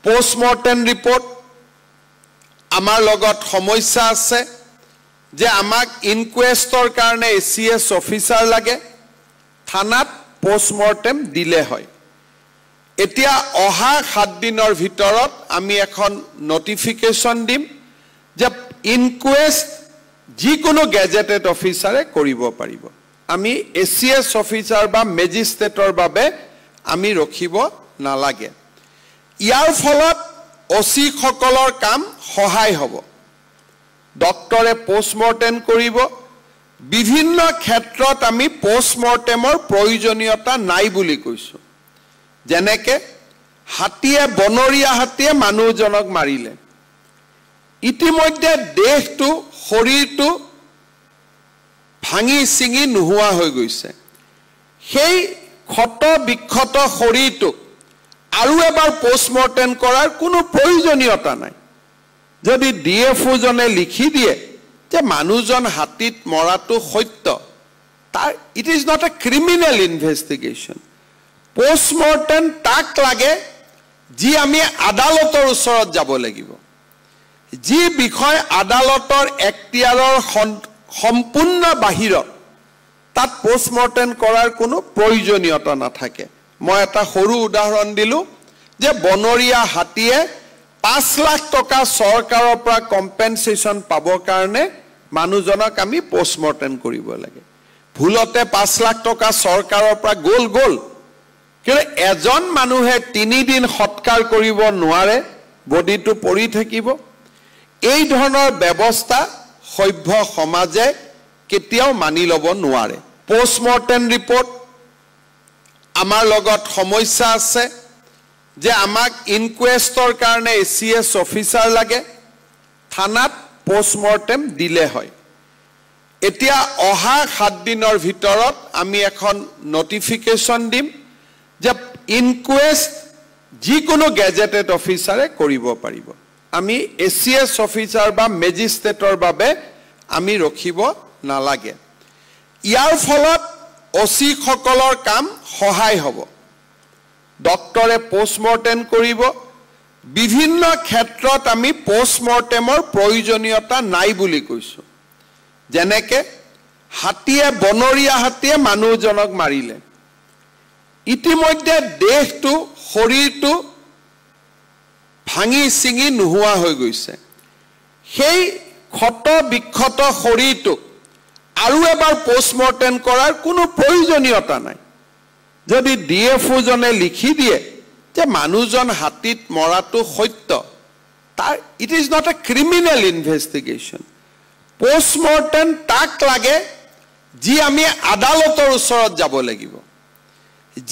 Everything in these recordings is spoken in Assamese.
পোস্টমৰ্টেম ৰিপৰ্ট আমাৰ লগত সমস্যা আছে যে আমাক ইনকুৱেষ্টৰ কাৰণে এচিএছ অফিচাৰ লাগে থানাত পোস্টমৰ্টেম দিলে হয় এতিয়া অহা 7 দিনৰ ভিতৰত আমি এখন নটিফিকেশন দিম যে ইনকুৱেষ্ট যিকোনো গেজেটেড অফিচাৰে কৰিব পাৰিব আমি এচিএছ অফিচাৰ বা মেজিষ্ট্ৰেটৰ বাবে আমি ৰখিব নালাগে ইয়াৰ ফলত ওসি সকলৰ কাম সহায় হ'ব ডক্টৰে পোস্টমৰ্টেম কৰিব বিভিন্ন ক্ষেত্ৰত আমি পোস্টমৰ্টেমৰ প্ৰয়োজনীয়তা নাই বুলি কৈছো যেনেকে হাতীয়ে বনৰীয়া হাতীয়ে মানুহজনক মাৰিলে ইতিমধ্যে দেহটো শৰীৰটো ভাঙি চিঙি নোহোৱা হৈ গৈছে সেই ক্ষত বিক্ষত শৰীৰটো আৰু এবাৰ পোস্টমৰ্টেম কৰাৰ কোনো প্ৰয়োজনীয়তা নাই যদি ডিএফও জনে লিখি দিয়ে যে মানুহজন হাতীত মৰাটো সত্য তাৰ it is not a criminal investigation postmortem তাক লাগে যি আমি আদালতৰ ওচৰত যাব লাগিব যি বিষয় আদালতৰ এক্তিয়াৰৰ সম্পূৰ্ণ বাহিৰত তাত পোস্টমৰ্টেম কৰাৰ কোনো প্ৰয়োজনীয়তা নাথাকে মই এটা সৰু উদাহৰণ দিলো যে বনৰীয়া হাতীয়ে 5 লাখ টকা চৰকাৰৰ পৰা কম্পেনসেশন পাবৰ কাৰণে মানুহজনক আমি পোস্টমৰ্টেম কৰিব লাগে ভুলতে 5 লাখ টকা চৰকাৰৰ পৰা গল কিন্তু এজন মানুহে 3 দিন সৎকাৰ কৰিব নোৱাৰে বডিটো পৰি থাকিব এই ধৰণৰ ব্যৱস্থা সভ্য সমাজে কেতিয়াও মানি লব নোৱাৰে পোস্টমৰ্টেম ৰিপৰ্ট আমাৰ লগত সমস্যা আছে যে আমাক ইনকুৱেষ্টৰ কাৰণে এচিএছ অফিচাৰ লাগে থানাত পোস্টমৰ্টেম দিলে হয় এতিয়া অহা 7 দিনৰ ভিতৰত আমি এখন নটিফিকেশন দিম যে ইনকুৱেষ্ট যিকোনো গেজেটেড অফিচাৰে কৰিব পাৰিব আমি এচিএছ অফিচাৰ বা মেজিষ্ট্ৰেটৰ বাবে আমি ৰখিব নালাগে ইয়াৰ ফলত ওসি সকলৰ কাম সহায় হ'ব ডক্টৰে পোস্টমৰ্টেম কৰিব বিভিন্ন ক্ষেত্ৰত আমি পোস্টমৰ্টেমৰ প্ৰয়োজনীয়তা নাই বুলি কৈছো যেনেকে হাতীয়ে বনৰীয়া হাতীয়ে মানুহজনক মাৰিলে ইতিমধ্যে দেহটো শৰীৰটো ভাঙি চিঙি নোহোৱা হৈ গৈছে সেই ক্ষত বিক্ষত শৰীৰটো আৰু এবাৰ পোস্টমৰ্টেম কৰাৰ কোনো প্ৰয়োজনীয়তা নাই যদি ডিএফও জনে লিখি দিয়ে যে মানুহজন হাতীত মৰাটো সত্য তাৰ it is not a criminal investigation postmortem তাক লাগে যি আমি আদালতৰ ওচৰত যাব লাগিব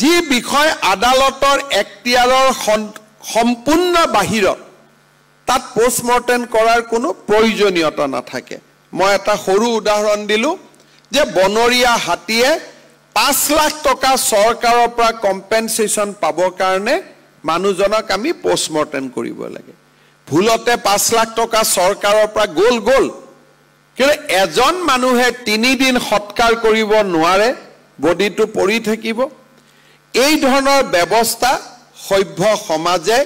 যি বিষয় আদালতৰ এক্তিয়াৰৰ সম্পূৰ্ণ বাহিৰত তাত পোস্টমৰ্টেম কৰাৰ কোনো প্ৰয়োজনীয়তা নাথাকে মই এটা সৰু উদাহৰণ দিলো যে বনৰীয়া হাতীয়ে 5 লাখ টকা চৰকাৰৰ পৰা কম্পেনসেশন পাবৰ কাৰণে মানুহজনক আমি পোস্টমৰ্টেম কৰিব লাগে ভুলতে 5 লাখ টকা চৰকাৰৰ পৰা গল কিন্তু এজন মানুহে 3 দিন সৎকাৰ কৰিব নোৱাৰে বডিটো পৰি থাকিব এই ধৰণৰ ব্যৱস্থা সভ্য সমাজে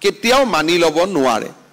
কেতিয়াও মানি লব নোৱাৰে